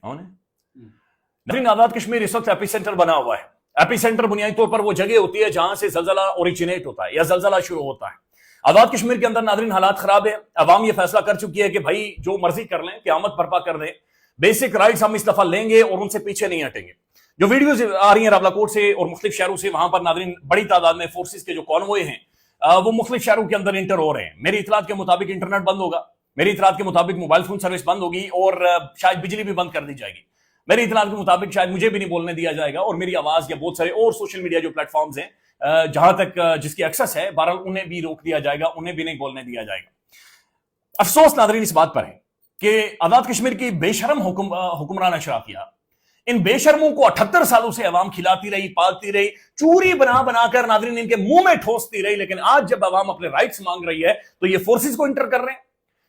नाज़रीन, आज़ाद कश्मीर इस वक्त एपी सेंटर बना हुआ है। एपी सेंटर बुनियादी तौर पर वो जगह होती है जहां से जलजला ओरिजिनेट होता है या जलजला शुरू होता है। आज़ाद कश्मीर के अंदर नाज़रीन हालात खराब है। अवाम ये फैसला कर चुकी है कि भाई जो मर्जी कर लें, क़यामत बर्पा कर दें, बेसिक राइट्स हम इस दफा लेंगे और उनसे पीछे नहीं हटेंगे। जो वीडियोज आ रही हैं रावलाकोट से और मुख्तलिफ शहरों से, वहां पर नाज़रीन बड़ी तादाद में फोर्सेस के जो कॉन्वॉय हैं वो मुख्तलिफ शहरों के अंदर इंटर हो रहे हैं। मेरी इतलात के मुताबिक इंटरनेट बंद होगा, मेरी इतलात के मुताबिक मोबाइल फोन सर्विस बंद होगी और शायद बिजली भी बंद कर दी जाएगी। मेरी इतलात के मुताबिक शायद मुझे भी नहीं बोलने दिया जाएगा और मेरी आवाज या बहुत सारे और सोशल मीडिया जो प्लेटफॉर्म्स हैं जहां तक जिसकी एक्सेस है, बहरहाल उन्हें भी रोक दिया जाएगा, उन्हें भी नहीं बोलने दिया जाएगा। अफसोस नाज़रीन इस बात पर है कि आज़ाद कश्मीर की बेशरम हुक्मरान अशराफिया इन बेशर्मों को 78 सालों से अवाम खिलाती रही, पालती रही, चूरी बना बनाकर नाज़रीन इनके मुंह में ठोसती रही। लेकिन आज जब अवाम अपने राइट्स मांग रही है तो ये फोर्सेस को इंटर कर रहे हैं,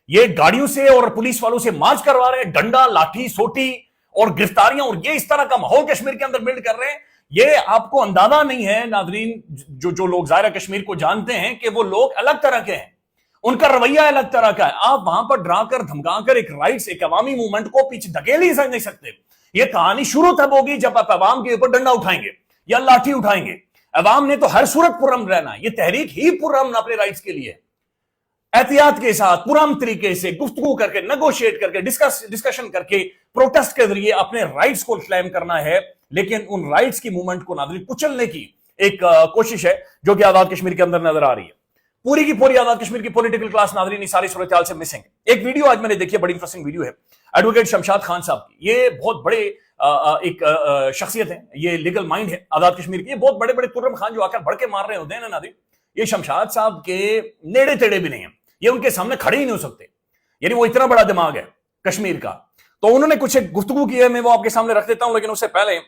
ये गाड़ियों से और पुलिस वालों से मार्च करवा रहे हैं, डंडा लाठी सोटी और गिरफ्तारियां, और ये इस तरह का माहौल कश्मीर के अंदर बिल्ड कर रहे हैं। ये आपको अंदाजा नहीं है नाज़रीन, जो लोग ज़ाहिरा कश्मीर को जानते हैं कि वो लोग अलग तरह के हैं, उनका रवैया अलग तरह का है। आप वहां पर डराकर धमकाकर एक राइट्स, एक अवामी मूवमेंट को पीछे धकेल ही नहीं सकते। ये कहानी शुरू तब होगी जब आप अवाम के ऊपर डंडा उठाएंगे या लाठी उठाएंगे। अवाम ने तो हर सूरत पुरअमन रहना है, ये तहरीक ही पुरअमन अपने राइट्स के लिए, एहतियात के साथ पुरअमन तरीके से गुफ्तगू करके, नेगोशिएट करके, डिस्कशन करके, प्रोटेस्ट के जरिए अपने राइट्स को क्लेम करना है। लेकिन उन राइट्स की मूवमेंट को नाज़रीन कुचलने की एक कोशिश है जो कि आज़ाद कश्मीर के अंदर नजर आ रही है। पूरी की पूरी आज़ाद कश्मीर की पॉलिटिकल क्लास नाज़रीन इस सारी सूरत हाल से मिसिंग। एक वीडियो आज मैंने देखी है, बड़ी इंटरेस्टिंग वीडियो है, एडवोकेट शमशाद खान साहब की। ये बहुत बड़े एक शख्सियत है, ये लीगल माइंड है आज़ाद कश्मीर की। ये बहुत बड़े बड़े तुर्रम खान जो आकर भड़के मार रहे होते हैं ना नाज़रीन, ये शमशाद साहब के नेड़े तेड़े भी नहीं है, ये उनके सामने खड़े ही नहीं हो सकते। यानी वो इतना बड़ा दिमाग है कश्मीर का। तो उन्होंने कुछ एक गुफ्तगू की है, मैं वो आपके सामने रख देता हूं। लेकिन उससे पहले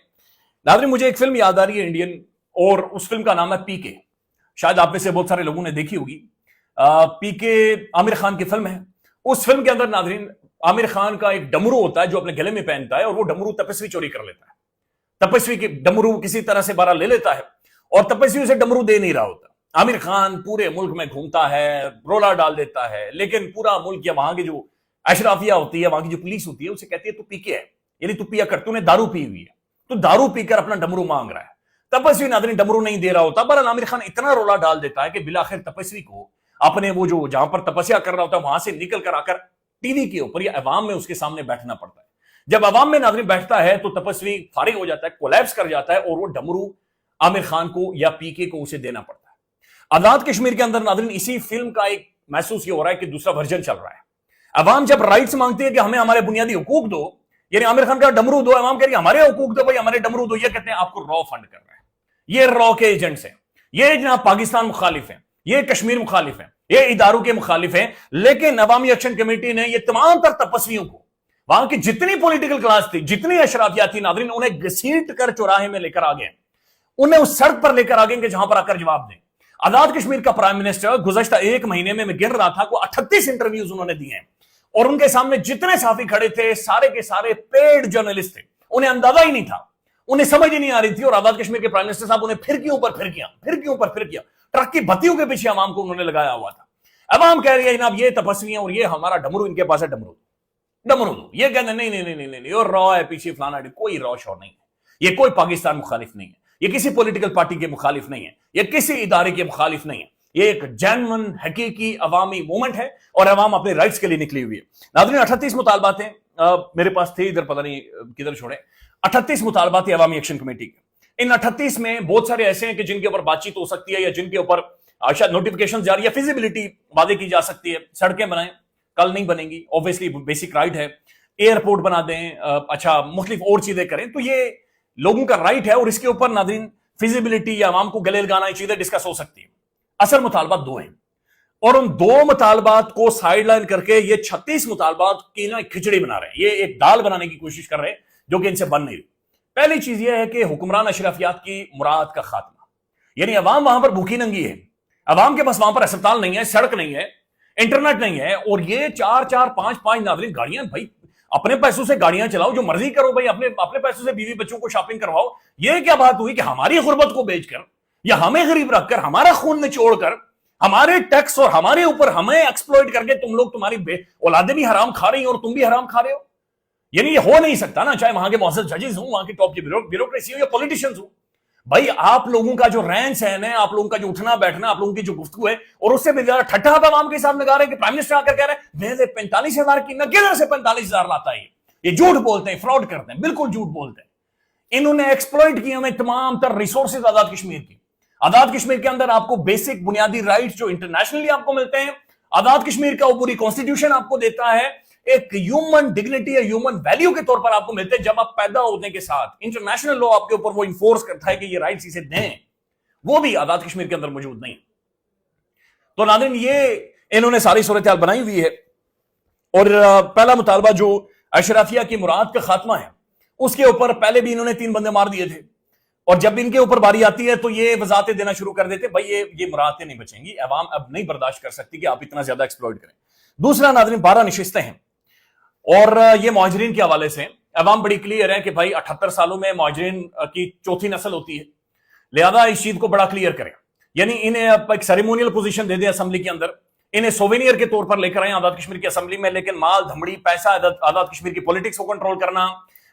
नाज़रीन मुझे एक फिल्म याद आ रही है इंडियन, और उस फिल्म का नाम है पीके। शायद आप में से बहुत सारे लोगों ने देखी होगी। पीके आमिर खान की फिल्म है। उस फिल्म के अंदर नाज़रीन आमिर खान का एक डमरू होता है जो अपने गले में पहनता है, और वो डमरू तपस्वी चोरी कर लेता है। तपस्वी के डमरू किसी तरह से बारह ले लेता है और तपस्वी उसे डमरू दे नहीं रहा होता। आमिर खान पूरे मुल्क में घूमता है, रोला डाल देता है, लेकिन पूरा मुल्क या वहां की जो अशराफिया होती है, वहां की जो पुलिस होती है, उसे कहती है तू पी के है, यानी तू पिया कर, तूने दारू पी हुई है, तू दारू पीकर अपना डमरू मांग रहा है। तपस्वी नाज़रीन डमरू नहीं दे रहा होता, पर आमिर खान इतना रोला डाल देता है कि बिलाखिर तपस्वी को अपने वो जो जहां पर तपस्या कर रहा होता है वहां से निकल कर आकर टीवी के ऊपर या अवाम में उसके सामने बैठना पड़ता है। जब अवाम में नाज़रीन बैठता है तो तपस्वी फारिग हो जाता है, कोलैप्स कर जाता है, और वो डमरू आमिर खान को या पीके को उसे देना पड़ता है। आज़ाद कश्मीर के अंदर नाज़रीन इसी फिल्म का एक महसूस ये हो रहा है कि दूसरा वर्जन चल रहा है। अवाम जब राइट्स मांगती है कि हमें हमारे बुनियादी हुकूक दो, यानी आमिर खान का डमरू दो, अवाम कह रही है हमारे हुकूक दो भाई, हमारे डमरू दो। ये कहते हैं आपको रॉ फंड कर रहा है, ये रॉ के एजेंट्स हैं, ये जनाब पाकिस्तान मुखालिफ हैं, ये कश्मीर मुखालिफ हैं, ये इदारों के मुखालिफ हैं। लेकिन अवामी एक्शन कमेटी ने ये तमाम तर तपस्वियों को, वहां की जितनी पॉलिटिकल क्लास थी, जितनी अशराफिया थी नाज़रीन, उन्हें घसीट कर चौराहे में लेकर आ गए, उन्हें उस सड़क पर लेकर आ गए कि जहां पर आकर जवाब दें। आज़ाद कश्मीर का प्राइम मिनिस्टर गुज़श्ता एक महीने में मैं गिन रहा था को 38 इंटरव्यूज उन्होंने दिए हैं, और उनके सामने जितने साथी खड़े थे सारे के सारे पेड जर्नलिस्ट थे। उन्हें अंदाजा ही नहीं था, उन्हें समझ ही नहीं आ रही थी। और आज़ाद कश्मीर के प्राइम मिनिस्टर साहब उन्हें फिरकियों पर फिरकियां, ट्रक की बत्तियों के पीछे अवाम को उन्होंने लगाया हुआ था। अवाम कह रही है जनाब ये तपस्वी और ये हमारा डमरू इनके पास है, डमरू दो। ये कहते नहीं नहीं नहीं नहीं, और रॉ है पीछे फलाना, कोई रॉ शॉ नहीं है, ये कोई पाकिस्तान मुखालिफ नहीं है, ये किसी पॉलिटिकल पार्टी के मुखालिफ नहीं है, ये किसी इदारे के मुखालिफ नहीं है, ये एक जेन्युइन हकीकी अवामी मूवमेंट है और अवाम अपने राइट्स के लिए निकली हुई है। नाज़रीन 38 मुतालबात हैं, मेरे पास थे, इधर पता नहीं किधर छोड़े। 38 मुतालबात है अवामी एक्शन कमेटी के। इन 38 में बहुत सारे ऐसे हैं कि जिनके ऊपर बातचीत हो सकती है या जिनके ऊपर शायद नोटिफिकेशन जारी या फिजिबिलिटी वादे की जा सकती है। सड़कें बनाएं, कल नहीं बनेंगी, ऑब्वियसली बेसिक राइट है। एयरपोर्ट बना दें, अच्छा मुख्तलिफ और चीजें करें, तो ये लोगों का राइट है और इसके ऊपर नाज़रीन फिजिबिलिटी या अवाम को गले लगाना ये चीजें डिस्कस हो सकती है। असल मुतालबात दो हैं और उन दो मुतालबात को साइडलाइन करके ये 36 मुतालबात की ना खिचड़ी बना रहे हैं, ये एक दाल बनाने की कोशिश कर रहे हैं जो कि इनसे बन नहीं रही। पहली चीज ये है कि हुक्मरान अशराफियात की मुराद का खात्मा, यानी अवाम वहां पर भूखी नंगी है, अवाम के पास वहां पर अस्पताल नहीं है, सड़क नहीं है, इंटरनेट नहीं है, और ये 4-4, 5-5 नाज़रीन गाड़ियां, भाई अपने पैसों से गाड़ियां चलाओ, जो मर्जी करो भाई, अपने पैसों से बीवी बच्चों को शॉपिंग करवाओ। ये क्या बात हुई कि हमारी गुर्बत को बेचकर या हमें गरीब रखकर, हमारा खून निचोड़कर, हमारे टैक्स और हमारे ऊपर हमें एक्सप्लॉइट करके तुम लोग, तुम्हारी औलादे भी हराम खा रही हो और तुम भी हराम खा रहे हो। यानी ये हो नहीं सकता ना, चाहे वहां के मौजूद जजेस हूं, वहां की टॉप की ब्यूरोक्रेसी हो या पॉलिटिशियंस हो। भाई आप लोगों का जो रहन सहन है, आप लोगों का जो उठना बैठना, आप लोगों की जो गुफ्तगू है, और उससे भी ज्यादा ठट्ठा आवाम के साथ लगा रहे हैं कि प्राइम मिनिस्टर आकर कह रहे हैं मैं 45,000 की न किधर से 45,000 लाता है, ये झूठ बोलते हैं, फ्रॉड करते हैं, बिल्कुल झूठ बोलते हैं। इन्होंने एक्सप्लॉइट किया हमें तमाम तर रिसोर्सेज आजाद कश्मीर की। आजाद कश्मीर के अंदर आपको बेसिक बुनियादी राइट्स जो इंटरनेशनली आपको मिलते हैं, आजाद कश्मीर का वो पूरी कॉन्स्टिट्यूशन आपको देता है, एक ह्यूमन डिग्निटी या ह्यूमन वैल्यू के तौर पर आपको मिलते हैं। जब आप पैदा होने के साथ इंटरनेशनल लॉ आपके ऊपर वो इन्फोर्स करता है कि ये राइट्स इसे दें, वो भी आजाद कश्मीर के अंदर मौजूद नहीं। तो नाज़रीन ये इन्होंने सारी सूरत हाल बनाई हुई है। और पहला मुतालबा जो अशराफिया की मुराद का खात्मा है, उसके ऊपर पहले भी इन्होंने 3 बंदे मार दिए थे, और जब इनके ऊपर बारी आती है तो ये वजातें देना शुरू कर देते, भाई ये मुरादें नहीं बचेंगी, अवाम अब नहीं बर्दाश्त कर सकती कि आप इतना ज्यादा एक्सप्लॉइट करें। दूसरा नाज़रीन 12 नशिस्तें हैं, और ये मुहाजिरीन के हवाले से अवाम बड़ी क्लियर है कि भाई 78 सालों में मुहाजिरीन की चौथी नस्ल होती है, लिहाजा इस चीज को बड़ा क्लियर करें। यानी इन्हें अब एक सेरेमोनियल पोजीशन दे दें असेंबली के अंदर, इन्हें सोवेनियर के तौर पर लेकर आए आजाद कश्मीर की असेंबली में, लेकिन माल धमड़ी पैसा आजाद कश्मीर की पॉलिटिक्स को कंट्रोल करना,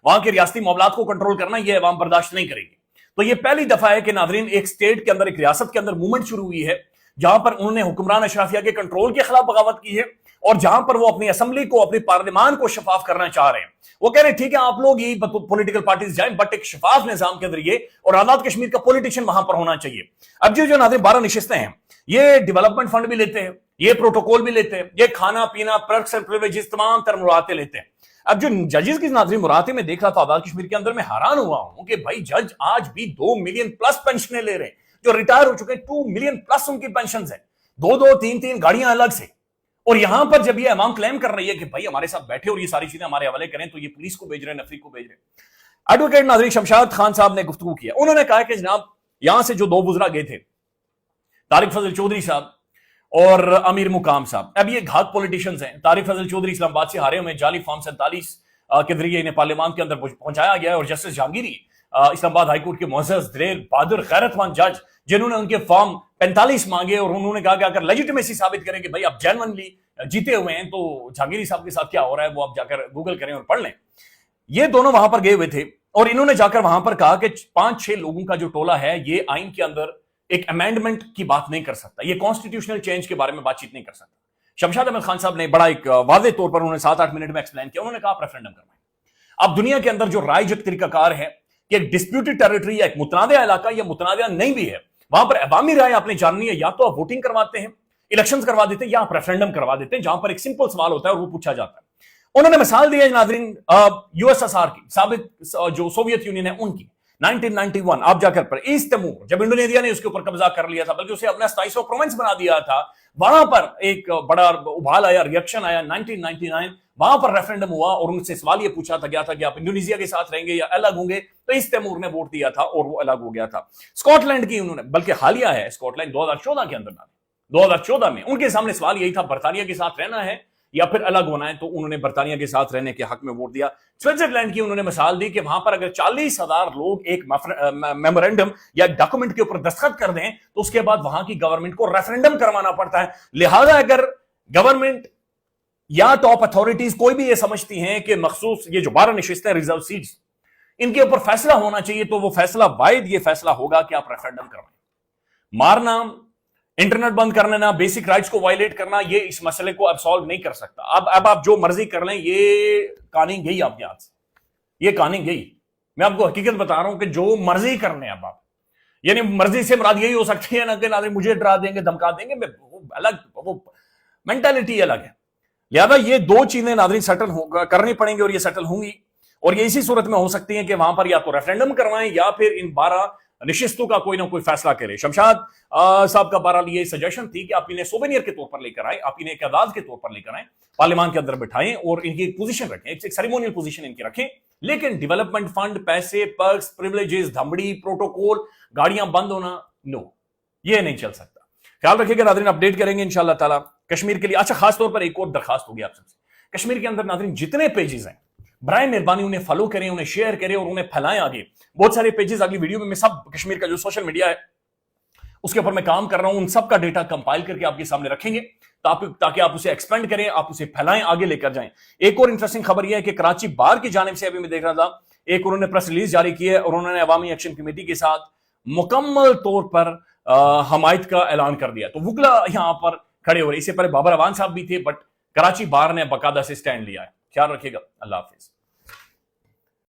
वहां के रियासती मामलात को कंट्रोल करना, यह अवाम बर्दाश्त नहीं करेगी। तो यह पहली दफा है कि नाजरीन एक स्टेट के अंदर, एक रियासत के अंदर मूवमेंट शुरू हुई है जहां पर उन्होंने हुक्मरान अशराफिया के कंट्रोल के खिलाफ बगावत की है, और जहां पर वो अपनी असेंबली को, अपनी पार्लियामान को शफाफ करना चाह रहे हैं। वो कह रहे हैं ठीक है आप लोग ही पॉलिटिकल पार्टीज जाएं, बट एक शफाफ निजाम के जरिए, और आजाद कश्मीर का पॉलिटिशियन वहां पर होना चाहिए। अब जो नाज़रीन 12 नशिस्तें हैं, ये डेवलपमेंट फंड भी लेते हैं, ये प्रोटोकॉल भी लेते हैं, ये खाना पीना, पर्क्स एंड प्रिविलेजेस, तमाम तरह मुरादें लेते हैं। अब जो जजेस की नाज़रीन मुरादें में देख रहा था आजाद कश्मीर के अंदर, मैं हैरान हुआ हूं कि भाई जज आज भी 2 मिलियन प्लस पेंशनें ले रहे हैं, जो रिटायर हो चुके हैं 2 मिलियन प्लस उनकी पेंशन है, 2-2, 3-3 गाड़ियां अलग से। और यहां पर जब ये अवाम क्लेम कर रही है कि भाई हमारे साथ बैठे और ये सारी चीजें हमारे हवाले करें, तो ये पुलिस को भेज रहे हैं, नफरी को भेज रहे हैं। एडवोकेट नाज़रीन शमशाद खान साहब ने गुफ्तगू किया, उन्होंने कहा कि जनाब यहां से जो 2 बुजुर्ग गए थे, तारिक फजल चौधरी साहब और अमीर मुकाम साहब, अब ये घात पॉलिटिशियंस हैं। तारिक फजल चौधरी इस्लामाबाद से हारे हुए, जाली फॉर्म 47 के जरिए इन्हें पार्लियामान के अंदर पहुंचाया गया है, और जस्टिस जहांगीरी इस्लामाबाद हाईकोर्ट के मुअज़्ज़ज़ दिलेर बहादुर गैरतमंद जज, जिन्होंने उनके फॉर्म 45 मांगे, और उन्होंने कहा कि अगर लेजिटिमेसी साबित करें कि भाई आप जेन्युइनली जीते हुए हैं, तो जहांगीरी साहब के साथ क्या हो रहा है वो आप जाकर गूगल करें और पढ़ लें। ये दोनों वहां पर गए हुए थे, और इन्होंने जाकर वहां पर कहा कि 5-6 लोगों का जो टोला है, ये आइन के अंदर एक अमेंडमेंट की बात नहीं कर सकता, ये कॉन्स्टिट्यूशनल चेंज के बारे में बातचीत नहीं कर सकता। शमशाद अहमद खान साहब ने बड़ा एक वाज़ेह तौर पर उन्होंने 7-8 मिनट में एक्सप्लेन किया। उन्होंने कहा आप रेफरेंडम करवाएं। अब दुनिया के अंदर जो राइज तरीकाकार है कि एक डिस्प्यूटेड टेरिटरी या एक मुतनाज़ा इलाका या मुतनाज़ा नहीं भी है, वहां पर अवामी राय आपने जाननी है, या तो आप वोटिंग करवाते हैं, इलेक्शंस करवा देते हैं, या आप रेफरेंडम करवा देते हैं, जहां पर एक सिंपल सवाल होता है और वो पूछा जाता है। उन्होंने मिसाल दी है नाज़रीन यूएसएसआर की, साबित जो सोवियत यूनियन है उनकी, 1991 आप जाकर पर ईस्ट तिमोर, जब इंडोनेशिया ने उसके ऊपर कब्जा कर लिया था, बल्कि उसे अपना 2700 प्रोविंस बना दिया था, वहां पर एक बड़ा उबाल आया, रिएक्शन आया। 1999 वहां पर रेफरेंडम हुआ, और उनसे सवाल यह पूछा था गया था कि आप इंडोनेशिया के साथ रहेंगे या अलग होंगे, तो ईस्ट तिमोर ने वोट दिया था और वो अलग हो गया था। स्कॉटलैंड की उन्होंने, बल्कि हालिया है स्कॉटलैंड 2014 के अंदर, 2014 में उनके सामने सवाल यही था बरतानिया के साथ रहना है या फिर अलग होना है, तो उन्होंने बरतानिया के साथ रहने के हक में वोट दिया। स्विट्जरलैंड की उन्होंने मिसाल दी कि वहां पर अगर 40,000 लोग एक मेमोरेंडम या डॉक्यूमेंट के ऊपर दस्तखत कर दें, तो उसके बाद वहां की गवर्नमेंट को रेफरेंडम करवाना पड़ता है। लिहाजा अगर गवर्नमेंट या टॉप अथॉरिटीज कोई भी ये समझती हैं कि मखसूस ये जो 12 नशिस्तें रिजर्व सीट्स, इनके ऊपर फैसला होना चाहिए, तो वो फैसला वाहिद ये फैसला होगा कि आप रेफरेंडम करवाएं। मारना, इंटरनेट बंद कर लेना, बेसिक राइट्स को वायलेट करना, ये इस मसले को अब सॉल्व नहीं कर सकता। अब आप जो मर्जी कर लें, ये कहानी गई आपके हाथ से, ये कहानी गई। मैं आपको हकीकत बता रहा हूं कि जो मर्जी कर लें अब आप, यानी मर्जी से मुराद यही हो सकती है ना कि मुझे डरा देंगे, धमका देंगे, वो अलग, वो मेंटालिटी अलग है। लिहाजा ये 2 चीजें नाज़रीन सेटल करनी पड़ेंगी, और ये सेटल होंगी, और ये इसी सूरत में हो सकती है कि वहां पर या तो रेफरेंडम करवाएं या फिर इन 12 नशिस्तों का कोई ना कोई फैसला करे। शमशाद साहब का बहरहाल ये सजेशन थी कि आप इन्हें सोवेनियर के तौर पर लेकर आए, आप इन्हें एक एजाज के तौर पर लेकर आए, पार्लियामान के अंदर बिठाएं और इनकी पोजीशन रखें, एक सेरेमोनियल पोजीशन इनकी रखें, लेकिन डेवलपमेंट फंड, पैसे, पर्क्स, प्रिविलेजेस, धमड़ी, प्रोटोकॉल, गाड़ियां बंद होना, नो, ये नहीं चल सकता। ख्याल रखिएगा नाज़रीन, अपडेट करेंगे इंशाअल्लाह ताला कश्मीर के लिए। अच्छा, खास तौर पर एक और दरखास्त होगी आप सबसे, कश्मीर के अंदर नाज़रीन जितने पेजेस हैं, बराए मेहरबानी उन्हें फॉलो करें, उन्हें शेयर करें और उन्हें फैलाएं आगे। बहुत सारे पेजेस अगली वीडियो में मैं सब कश्मीर का जो सोशल मीडिया है اس کے اوپر میں کام کر رہا ہوں. ان سب کا ڈیٹا کمپائل کر کے آپ کے سامنے رکھیں گے تاکہ آپ اسے ایکسپینڈ کریں, آپ اسے پھیلائیں, آگے لے کر جائیں. ایک اور انٹرسٹنگ خبر یہ ہے کہ کراچی بار کی جانب سے ابھی میں دیکھ رہا تھا ایک انہوں نے پریس ریلیز جاری کی ہے اور انہوں نے عوامی ایکشن کمیٹی کے ساتھ مکمل طور پر حمایت کا اعلان کر دیا. تو وکلا یہاں پر کھڑے ہو رہے. اس سے پہلے بابر اعوان صاحب بھی تھے, بٹ کراچی بار نے باقاعدہ سے سٹینڈ لیا ہے. خیال رکھیے گا. اللہ حافظ.